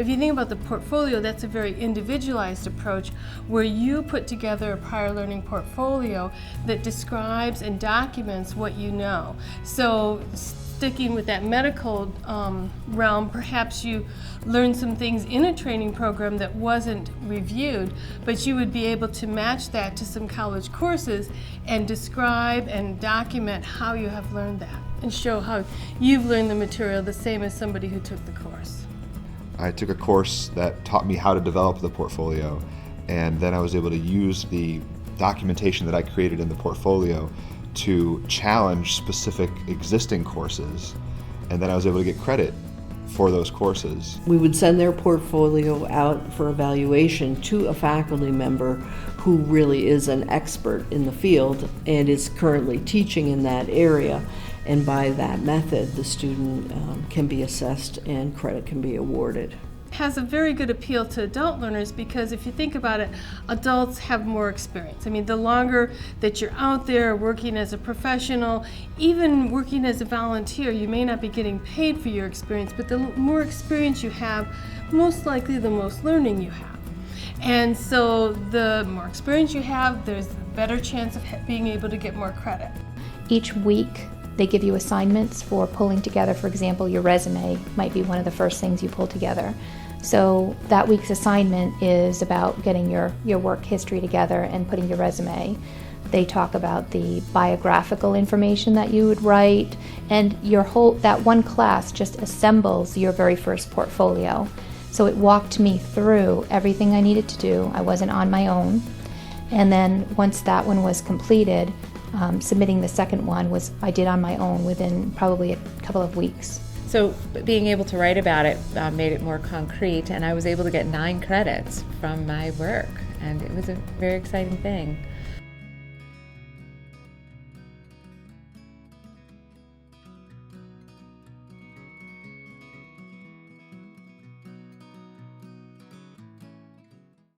If you think about the portfolio, that's a very individualized approach where you put together a prior learning portfolio that describes and documents what you know. So sticking with that medical realm, perhaps you learned some things in a training program that wasn't reviewed, but you would be able to match that to some college courses and describe and document how you have learned that and show how you've learned the material the same as somebody who took the course. I took a course that taught me how to develop the portfolio, and then I was able to use the documentation that I created in the portfolio to challenge specific existing courses, and then I was able to get credit for those courses. We would send their portfolio out for evaluation to a faculty member who really is an expert in the field and is currently teaching in that area. And by that method, the student can be assessed and credit can be awarded. Has a very good appeal to adult learners because if you think about it, adults have more experience. I mean, the longer that you're out there working as a professional, even working as a volunteer, you may not be getting paid for your experience, but the more experience you have, most likely the most learning you have. And so the more experience you have, there's a better chance of being able to get more credit. Each week, they give you assignments for pulling together. For example, your resume might be one of the first things you pull together. So that week's assignment is about getting your work history together and putting your resume. They talk about the biographical information that you would write, and that one class just assembles your very first portfolio. So it walked me through everything I needed to do. I wasn't on my own. And then once that one was completed, submitting the second one I did on my own within probably a couple of weeks. So being able to write about it made it more concrete, and I was able to get 9 credits from my work, and it was a very exciting thing.